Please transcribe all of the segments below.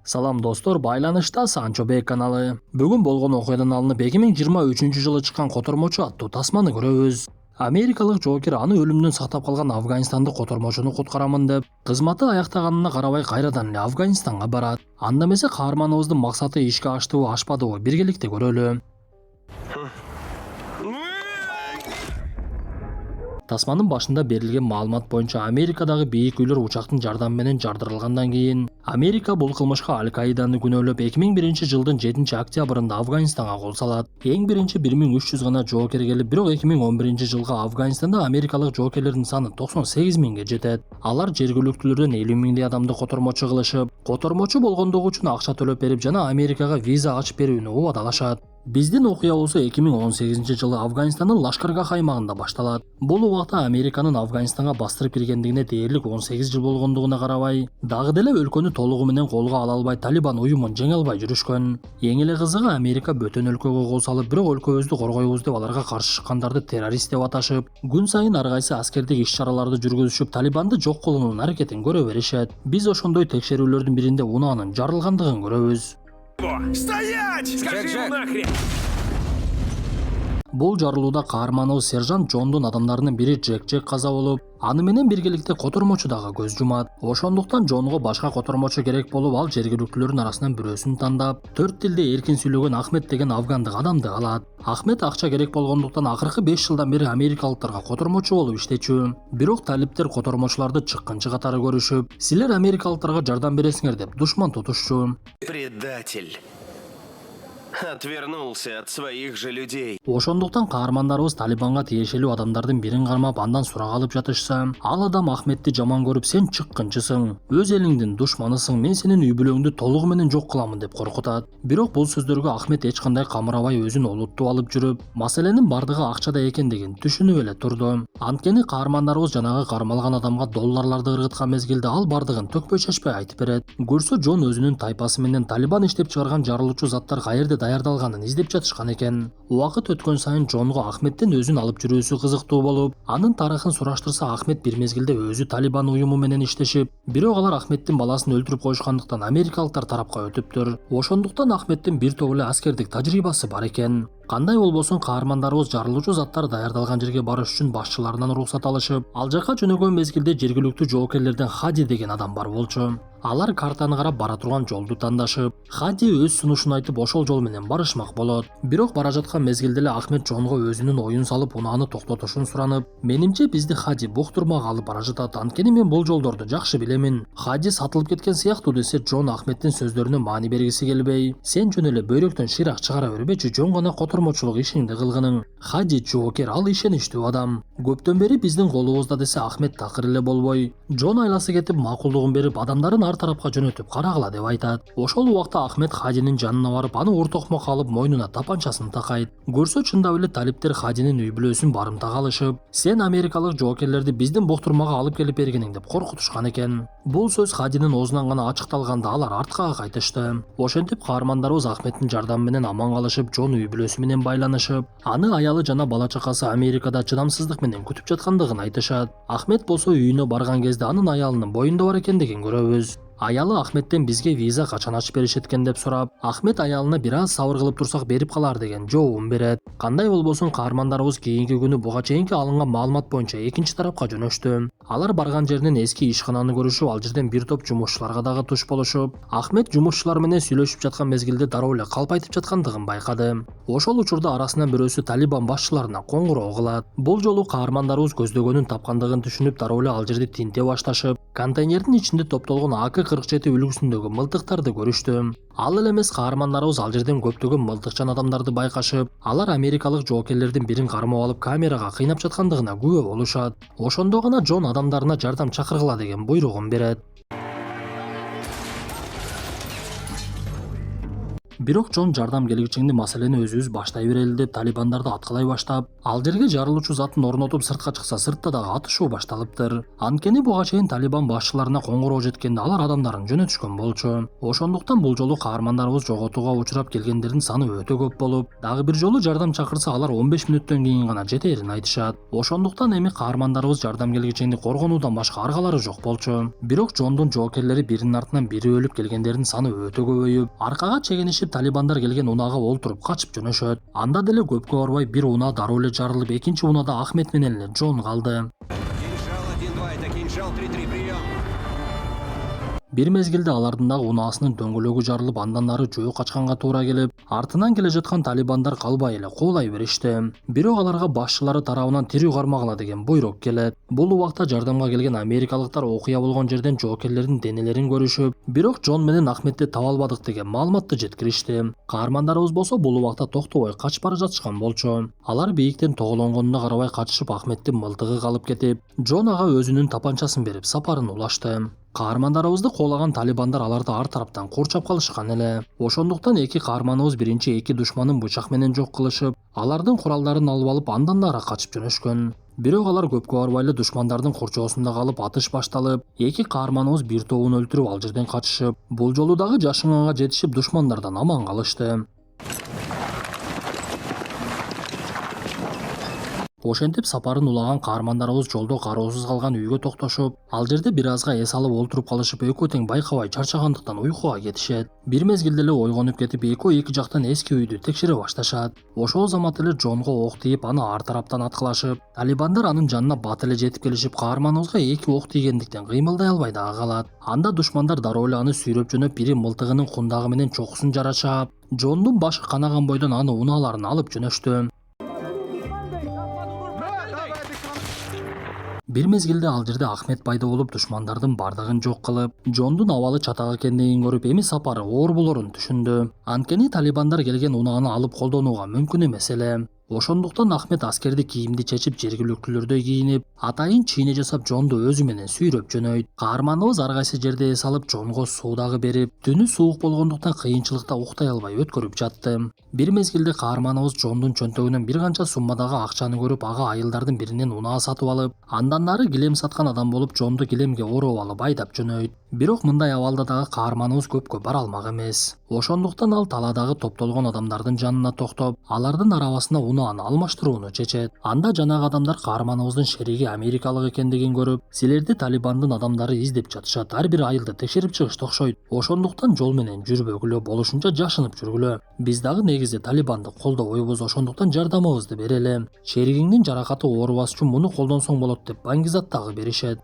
Салам достор, байланышта Санчо Бек каналы. Бүгүн болгон окуядан алынып 2023-жылы чыккан котормочу аттуу тасманы көрөбүз. Америкалык жоокер аны өлүмдөн сактап калган афганистандык котормочуну куткарамын деп кызматы аяктаганына карабай кайрадан эле Афганистанга барат. Анда эмесе каарманыбыздын максаты ишке аштыбы ашпадыбы биргеликте көрөлү. Тасманын башында берилген маалымат боюнча Америкадагы бийик үйлөр учактын жардамы менен жардырылгандан кийин Америка бул кылмышка Аль-Каиданы күнөөлөп 2001-жылдын 7-октябрында Афганистанга кол салат. Эң биринчи 1300 гана жоокер келип, бирок 2011-жылга Афганистанда америкалык жоокерлердин саны 98 миңге жетет. Алар жергиликтүүлөрдөн 50 миңдей адамды котормочу кылышып, котормочу болгондугу үчүн акча төлөп берип жана Америкага виза ачып берүүнү убадалашат. Биздин окуя болсо 2018-жылы Афганистандын Лашкаргах аймагында башталат. Бул убакта Американын Афганистанга бастырып киргендигине дээрлик 18 жыл болгондугуна карабай, дагы деле өлкөнү толугу менен колго ала албай Талибан уюмун жеңе албай жүрүшкөн. Эң эле кызыгы, Америка бөтөн өлкөгө кол салып, бирок өлкөбүздү коргойбуз деп аларга каршы чыккандарды террорист деп аташып, күн сайын ар кайсы аскердик иш-чараларды жүргүзүшүп, Талибанды жок кылуунун аракетин көрө беришет. Биз ошондой текшерүүлөрдүн биринде унаанын жарылгандыгын көрөбүз. Стоять! Скажи ему нахрен! Бул жарылууда каарманыбыз сержант Джондун адамдарынын бири Джек каза болуп, аны менен биргеликте котормочу дагы көз жумат. Ошондуктан Джонго башка котормочу керек болуп, ал жергиликтүүлөрдүн арасынан бирөөсүн тандап, 4 тилде эркин сүйлөгөн Ахмет деген афгандык адамды алат. Ахмет акча керек болгондуктан акыркы 5 жылдан бери америкалыктарга котормочу болуп иштечү. Бирок талиптер котормочуларды чыккынчы катары көрүшүп, силер америкалыктарга жардам бересиңер деп душман тутушчу. Предатель. Отвернулся от своих же людей. Ошондуктан каармандарыбыз Талибанга тиешелүү адамдардын бирин кармап, андан сурак алып жатышса, ал адам Ахметти жаман көрүп, сен чыккынчысың, өз элиңдин душманысың, мен сенин үй бүлөңдү толугу менен жок кыламын деп коркутат. Бирок бул сөздөргө Ахмет эч кандай камырабай өзүн олуттуп алып жүрүп, маселенин бардыгы акчада экендигин түшүнүп эле турду. Анткени каармандарыбыз жанагы кармалган адамга долларларды ыргыткан мезгилде ал бардыгын төкпөй чачпай айтып берет. Көрсө Джон өзүнүн тайпасы менен Талибан иштеп чыгарган жарылуучу заттар каерде даярдалганын издеп жатышкан экен. Убакыт өткөн сайын Джонго Ахметтин өзүн алып жүрүүсү кызыктуу болуп, анын тарыхын сураштырса, Ахмет бир мезгилде өзү Талибан уюму менен иштешип, бирок алар Ахметтин баласын өлтүрүп коюшкандыктан америкалыктар тарапка өтүптүр. Ошондуктан Ахметтин бир топ эле аскердик тажрыйбасы бар экен. Кандай болбосун, каармандарыбыз жарылуучу заттар даярдалган жерге барыш үчүн башчыларынан уруксат алышып, ал жака жөнөгөн мезгилде жергиликтүү жоокерлерден Хади деген адам бар болчу. Алар картаны карап бара турган жолду тандашып, Хади өз сунушун айтып ошол жол менен барышмак болот. Бирок бара жаткан мезгилде эле Ахмет Джонго өзүнүн оюн салып, унааны токтотушун суранып, менимче бизди Хади буктурмага алып бара жатат, анткени мен бул жолдорду жакшы билемин. Хади сатылып кеткен сыяктуу десе, Джон Ахметтин сөздөрүнө маани бергиси келбей, сен жөн эле бөйрөктөн шыйрак чыгара бербечи, жөн гана котормочулук ишиңди кылгының. Хади жоокер, ал ишеничтүү адам. Көптөн бери биздин колубузда десе, Ахмет такыр эле болбой, Джон айласы кетип макулдугун берип, адамдарын ар тарапка жөнөтүп карагыла деп айтат. Ошол убакта Ахмет Хадинин жанына барып, аны уртокмок алып, мойнуна тапанчасын такайт. Көрсө чындап эле талиптер Хадинин үй бүлөсүн барымтага алышып, сен америкалык жоокерлерди биздин буктурмага алып келип бергениң деп коркутушкан экен. Бул сөз Хадинин оозунан гана ачыкталганда алар артка кайтышты. Ошентип каармандарыбыз Ахметтин жардамы менен аман калышып, Джон үй бүлөсү менен байланышып, аны аялы жана бала чакасы Америкада чыдамсыздык менен күтүп жаткандыгын айтышат. Ахмет болсо үйүнө барган кезде анын аялынын боюнда бар экендигин көрөбүз. Аялы Ахметтен бизге виза качан ачып беришет экен деп сурап, Ахмет аялына бир аз сабыр кылып турсак берип калар деген жообун берет. Кандай болбосун, каармандарыбыз кийинки күнү буга чейинки алынган маалымат боюнча экинчи тарапка жөнөштү. Алар барган жеринен эски ишкананы көрүшүп, ал жерден бир топ жумушчуларга дагы туш болушуп, Ахмет жумушчулар менен сүйлөшүп жаткан мезгилде дароо эле калп айтып жаткандыгын байкады. Ошол учурда арасынан бирөөсү Талибан башчыларына коңгуроо кылат. Бул жолу каармандарыбыз көздөгөнүн тапкандыгын түшүнүп, дароо эле ал жерди тинте башташып, контейнердин ичинде топтолгон АК-47 үлгүсүндөгү мылтыктарды көрүштү. Ал эле эмес, каармандарыбыз ал жерден көптөгөн мылтыкчан адамдарды байкашып, алар америкалык жоокерлердин бирин кармап алып камерага кыйнап жаткандыгына күбө болушат. Ошондо гана Джон адамдарына жардам чакыргыла деген буйругун берет. Бирок Джон жардам келгичиңди маселени өзүбүз баштай берели деп талибандарды аткалай баштап, ал жерге жарылуучу затын орнотуп сыртка чыкса, сыртта дагы атышуу башталыптыр. Анткени буга чейин талибан башчыларына коңгуроо жеткенде алар адамдарын жөнөтүшкөн болчу. Ошондуктан бул жолу каармандарыбыз жоготууга учурап келгендердин саны өтө көп болуп, дагы бир жолу жардам чакырса алар 15 мүнөттөн кийин гана жетээрин айтышат. Ошондуктан эми каармандарыбыз жардам келгичиңди коргонуудан башка аргалары жок болчу. Бирок Джондун жоокерлери биринин артынан бири өлүп келгендердин саны өтө көбөйүп, аркага чегинишип талибандар келген унаага олтуруп качып жөнөшөт. Анда деле көпкө барбай бир унаа дароо эле жарылып, экинчи унаада Ахмет менен эле Джон калды. Кинжал 1-2, это кинжал 3-3, прием. Бир мезгилде алардын дагы унаасынын дөңгөлөгү жарылып, андан ары жөө качканга туура келип, артынан келе жаткан талибандар калбай эле куулай беришти. Бирок аларга башчылары тарабынан тирүү кармагыла деген буйрук келет. Бул убакта жардамга келген америкалыктар окуя болгон жерден жоокерлердин денелерин көрүшүп, бирок Джон менен Ахметти таба албадык деген маалыматты жеткиришти. Каармандарыбыз болсо бул убакта токтобой качып бара жатышкан болчу. Алар бийиктен тоголонгонуна карабай качышып, Ахметтин мылтыгы калып кетип, Джон ага өзүнүн тапанчасын берип сапарын улашты. Каармандарыбызды куулаган талибандар аларды ар тараптан курчап калышкан эле. Ошондуктан эки каарманыбыз биринчи эки душманын бычак менен жок кылышып, алардын куралдарын алып алып, андан ары качып жөнөшкөн. Бирок алар көпкө барбай эле душмандардын курчоосунда калып, атыш башталып, эки каарманыбыз бир тобун өлтүрүп ал жерден качышып, бул жолу дагы жашынганга жетишип душмандардан аман калышты. Ошентип сапарын улаган каармандарыбыз жолдо кароосуз калган үйгө токтошуп, ал жерде бир азга эс алып олтуруп калышып, экөө тең байкабай чарчагандыктан уйкуга кетишет. Бир мезгилде эле ойгонуп кетип, экөө эки жактан эски үйдү текшере башташат. Ошол замат эле Джонго ок тийип, аны ар тараптан аткылашып, талибандар анын жанына бат эле жетип келишип, каарманыбызга эки ок тийгендиктен кыймылдай албай дагы калат. Анда душмандар дароо эле аны сүйрөп жөнөп, бири мылтыгынын кундагы менен чокусун жара чаап, Джондун башы канаган бойдон аны унааларын алып жөнөштү. Бир мезгилде ал жерде Ахмет пайда болуп, душмандардын бардыгын жок кылып, Джондун абалы чатак экендигин көрүп, эми сапары оор болорун түшүндү. Анткени талибандар келген унааны алып колдонууга мүмкүн эмес эле. Ошондуктан Ахмет аскерди кийимди чечип, жергиликтүүлөрдөй кийинип, атайын чийне жасап, Джонду өзү менен сүйрөп жөнөйт. Каарманыбыз ар кайсы жерде эс алып, Джонго суу дагы берип, түнү суук болгондуктан кыйынчылыкта уктай албай өткөрүп жатты. Бир мезгилде каарманыбыз Джондун чөнтөгүнөн бир канча суммадагы акчаны көрүп, ага айылдардын биринен унаа сатып алып, андан ары килем саткан адам болуп, Джонду килемге ороп алып айдап жөнөйт. Бирок мындай абалда дагы каарманыбыз көпкө бара алмак эмес. Ошондуктан ал таладагы топтолгон адамдардын жанына токтоп, алардын арабасына унааны алмаштырууну чечет. Анда жанагы адамдар каарманыбыздын шериги америкалык экендигин көрүп, силерди талибандын адамдары издеп жатышат, ар бир айылды текшерип чыгышты окшойт. Ошондуктан жол менен жүрбөгүлө, болушунча жашынып жүргүлө. Биз дагы негизи талибанды колдобойбуз, ошондуктан жардамыбызды берели. Шеригиңдин жаракаты оорубас үчүн муну колдонсоң болот деп баңгизат дагы беришет.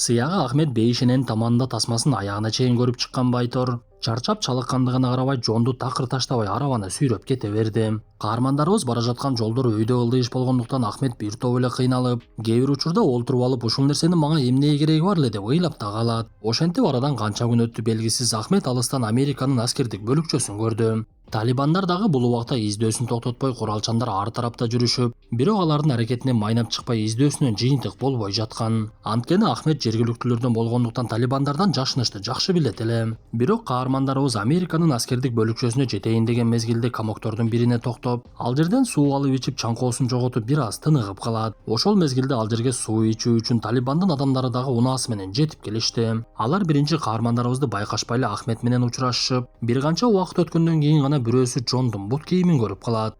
Сыягы Ахмет бейишинен таманында тасмасын аягына чейин көрүп чыккан Байтор, чарчап чалыккандыгына карабай Джонду такыр таштабай арабаны сүйрөп кете берди. Каармандарыбыз бара жаткан жолдор өйдө ылдыйыш болгондуктан Ахмет бир топ эле кыйналып, кээ бир учурда олтуруп алып, ушул нерсенин мага эмне кереги бар эле деп ыйлап да калат. Ошентип арадан канча күн өттү белгисиз, Ахмет алыстан Американын аскердик бөлүкчөсүн көрдү. Талибандар дагы бул убакта издөөсүн токтотпой, куралчандар ар тарапта жүрүшүп, бирок алардын аракетинен майнап чыкпай, издөөсүнөн жыйынтык болбой жаткан. Анткени Ахмет жергиликтүүлөрдөн болгондуктан талибандардан жашынышты жакшы билет эле. Бирок каармандарыбыз Американын аскердик бөлүкчөсүнө жетейин деген мезгилде комоктордун бирине токтоп, ал жерден суу алып ичип, чаңкоосун жоготуп, бир аз тыныгып калат. Ошол мезгилде ал жерге суу ичүү үчүн талибандын адамдары дагы унаасы менен жетип келишти. Алар биринчи каармандарыбызды байкашпай эле Ахмет менен учурашышып, бир канча убакыт өткөндөн кийин гана бирөөсү Джондун бут кийимин көрүп калат.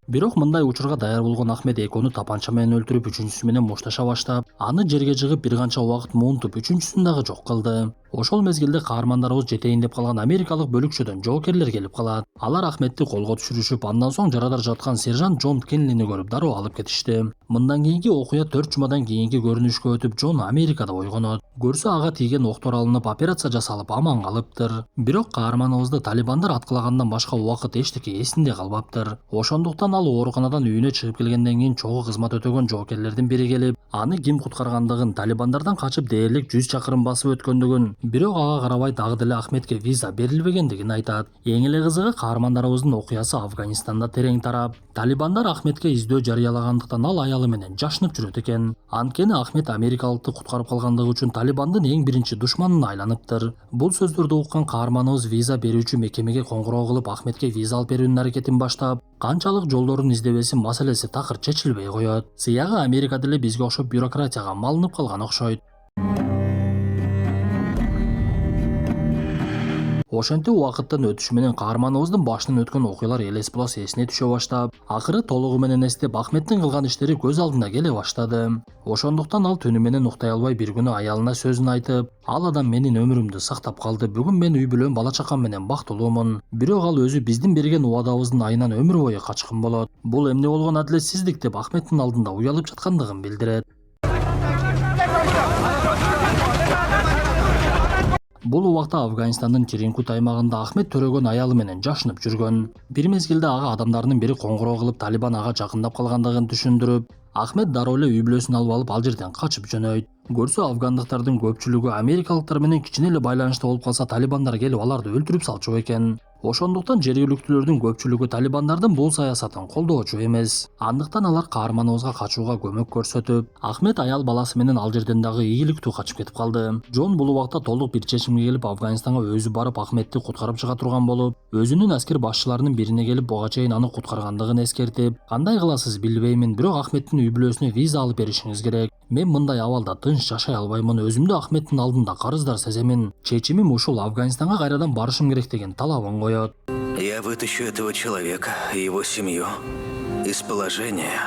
Бирок мындай учурга даяр болгон Ахмет экөөнү тапанча менен өлтүрүп, үчүнчүсү менен мушташа баштап, аны жерге жыгып бир канча убакыт муунтуп, үчүнчүсүн дагы жок кылды. Ошол мезгилде каармандарыбыз жетейин деп калган америкалык бөлүкчөдөн жоокерлер келип калат. Алар Ахметти колго түшүрүшүп, андан соң жарадар жаткан сержант Джон Кенлини көрүп дароо алып кетишти. Мындан кийинки окуя 4 жумадан кийинки көрүнүшкө өтүп, Джон Америкада ойгонот. Көрсө ага тийген октор алынып, операция жасалып аман калыптыр. Бирок каарманыбызды талибандар аткылагандан башка убакыт эчтеке эсинде калбаптыр. Ошондуктан ал ооруканадан үйүнө чыгып келгенден кийин чогуу кызмат өтөгөн жоокерлердин бири келип, аны ким куткаргандыгын, талибандардан качып дээрлик 100 чакырым басып өткөндүгүн, Бирок ага карабай дагы деле Ахметке виза берилбегендигин айтат. Эң эле кызыгы каармандарыбыздын окуясы Афганистанда терең тарап. Талибандар Ахметке издөө жарыялагандыктан ал аялы менен жашынып жүрөт экен. Анткени Ахмет америкалыкты куткарып калгандыгы үчүн Талибандын эң биринчи душманына айланыптыр. Бул сөздөрдү уккан каарманыбыз виза берүүчү мекемеге коңгуроо кылып Ахметке виза алып берүүнүн аракетин баштап, канчалык жолдорун издебесин маселеси такыр чечилбей коет. Сыягы Америка деле бизге окшоп бюрократияга малынып калган окшойт. Ошентип убакыттын өтүшү менен каарманыбыздын башынан өткөн окуялар элес булас эсине түшө баштап, акыры толугу менен эстеп Ахметтин кылган иштери көз алдына келе баштады. Ошондуктан ал түнү менен уктай албай бир күнү аялына сөзүн айтып, ал адам менин өмүрүмдү сактап калды. Бүгүн мен үй бүлөм бала чакам менен бактылуумун. Бирок ал өзү биздин берген убадабыздын айынан өмүр бою качкын болот. Бул эмне болгон адилетсиздик деп Ахметтин алдында уялып жаткандыгын билдирет. Бул убакта Афганистандын Черинкут аймагында Ахмет төрөгөн аялы менен жашынып жүргөн. Бир мезгилде ага адамдарынын бири коңгуроо кылып Талибан ага жакындап калгандыгын түшүндүрүп, Ахмет дароо эле үй бүлөсүн алып ал жерден качып жөнөйт. Көрсө афгандыктардын көпчүлүгү америкалыктар менен кичине эле байланышта болуп калса Талибандар келип аларды өлтүрүп салчу экен. Ошондуктан жергиликтүүлөрдүн көпчүлүгү Талибандардын бул саясатын колдоочу эмес. Андыктан алар каарманыбызга качууга көмөк көрсөтүп, Ахмет аял баласы менен ал жерден дагы ийгиликтүү качып кетип калды. Джон бул убакта толук бир чечимге келип Афганистанга өзү барып Ахметти куткарып чыга турган болуп, өзүнүн аскер башчыларынын бирине келип буга чейин аны куткаргандыгын эскертип, кандай кыласыз билбеймин, бирок Ахметтин үй бүлөсүнө виза алып беришиңиз керек. Мен мындай абалда тынч жашай албаймын, өзүмдү Ахметтин алдында карыздар сеземин. Чечимим ушул, Афганистанга кайрадан барышым керек деген талабын коет. Я вытащу этого человека и его семью из положения,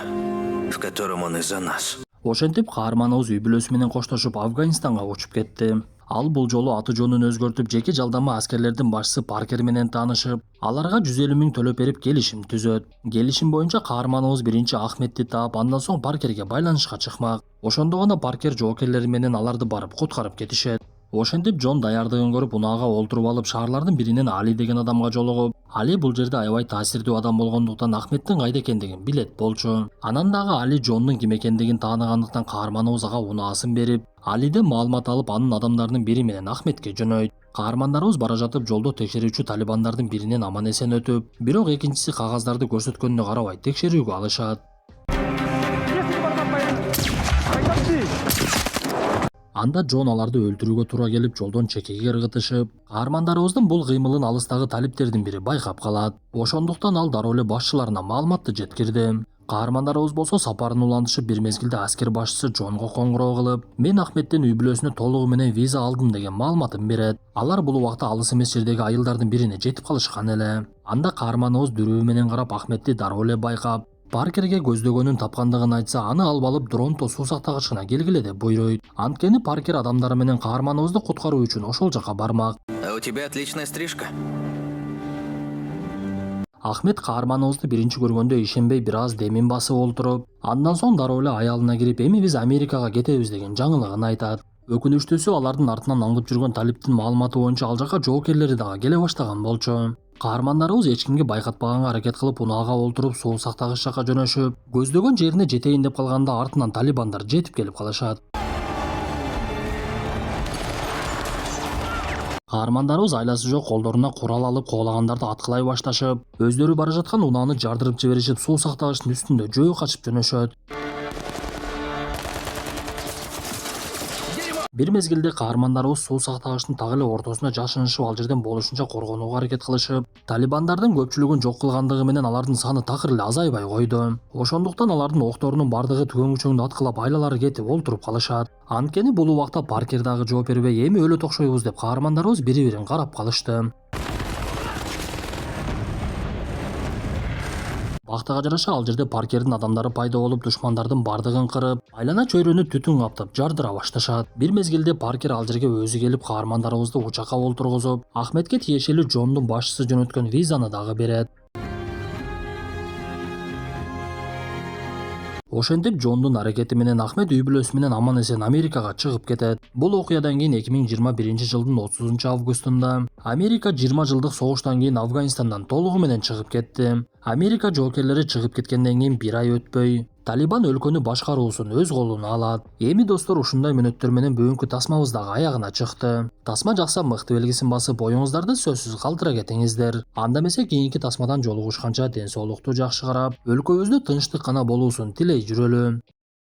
в котором он из-за нас. Ошентип каарманыбыз үй бүлөсү менен коштошуп Афганистанга учуп кетти. Ал бул жолу аты жонун өзгөртүп, жеке жалдама аскерлердин башчысы Паркер менен таанышып, аларга 150 000 төлөп берип келишим түзөт. Келишим боюнча каарманыбыз биринчи Ахметти таап, андан соң Паркерге байланышка чыкмак. Ошондо гана Паркер жоокерлери менен аларды барып куткарып кетишет. Ошентип Джон даярдыгын көрүп, унаага олтуруп алып, шаарлардын биринен Али деген адамга жолугуп, Али бул жерде аябай таасирдүү адам болгондуктан Ахметтин кайда экендигин билет болчу. Анан дагы Али Джондун ким экендигин тааныгандыктан каарманыбыз ага унаасын берип, Алиден маалымат алып, анын адамдарынын бири менен Ахметке жөнөйт. Каармандарыбыз бара жатып жолдо текшерүүчү Талибандардын биринен аман эсен өтүп, бирок экинчиси кагаздарды көрсөткөнүнө карабай текшерүүгө алышат. Анда Джон аларды өлтүрүүгө туура келип, жолдон чекеге ыргытышып, каармандарыбыздын бул кыймылын алыстагы талиптердин бири байкап калат. Ошондуктан ал дароо эле башчыларына маалыматты жеткирди. Каармандарыбыз болсо сапарын улантышып, бир мезгилде аскер башчысы Джонго коңгуроо кылып, мен Ахметтин үй бүлөсүнө толугу менен виза алдым деген маалыматын берет. Алар бул убакта алыс эмес жердеги айылдардын бирине жетип калышкан эле. Анда каарманыбыз дүрүү менен карап Ахметти дароо эле байкап, Паркерге көздөгөнүн тапкандыгын айтса, аны алып алып Дронто суу сактагычына келгиле деп буйруйт. Анткени Паркер адамдары менен каарманыбызды куткаруу үчүн ошол жака бармак. А у тебя отличная стрижка. Ахмет каарманыбызды биринчи көргөндө ишенбей бир аз демин басып олтуруп, андан соң дароо эле аялына кирип, эми биз Америкага кетебиз деген жаңылыгын айтат. Өкүнүчтүүсү, алардын артынан аңдып жүргөн талиптин маалыматы боюнча ал жака жоокерлери дагы келе баштаган болчу. Каармандарыбыз эч кимге байкатпаганга аракет кылып, унаага олтуруп суу сактагыч жака жөнөшүп, көздөгөн жерине жетейин деп калганда артынан Талибандар жетип келип калышат. Каармандарыбыз айласы жок колдоруна курал алып, куулагандарды аткылай башташып, өздөрү бара жаткан унааны жардырып жиберишип, суу сактагычтын үстүндө жөө качып жөнөшөт. Бир мезгилде каармандарыбыз суу сактагычтын так эле ортосуна жашынышып, ал жерден болушунча коргонууга аракет кылышып, Талибандардын көпчүлүгүн жок кылгандыгы менен алардын саны такыр эле азайбай койду. Ошондуктан алардын окторунун бардыгы түгөнгүчөңдү аткылап, айлалары кетип олтуруп калышат. Анткени бул убакта Паркер дагы жооп бербей, эми өлөт окшойбуз деп каармандарыбыз бири-бирин карап калышты. Бактыга жараша ал жерде Паркердин адамдары пайда болуп, душмандардын бардыгын кырып, айлана чөйрөнү түтүн каптап жардыра башташат. Бир мезгилде Паркер ал жерге өзү келип, каармандарыбызды учакка олтургузуп, Ахметке тиешелүү Джондун башчысы жөнөткөн визаны дагы берет. Ошентип Джондун аракети менен Ахмет үй бүлөсү менен аман эсен Америкага чыгып кетет. Бул окуядан кийин 2021-жылдын 30-августунда Америка 20 жылдык согуштан кийин Афганистандан толугу менен чыгып кетти. Америка жоокерлери чыгып кеткенден кийин 1 ай өтпөй Талибан өлкөнү башкаруусун өз колуна алат. Эми достор, ушундай мүнөттөр менен бүгүнкү тасмабыз дагы аягына чыкты. Тасма жакса мыкты белгисин басып, оюңуздарды сөзсүз калтыра кетиңиздер. Анда эмесе кийинки тасмадан жолугушканча ден соолукту жакшы карап, өлкөбүздө тынчтык гана болуусун тилей жүрөлү.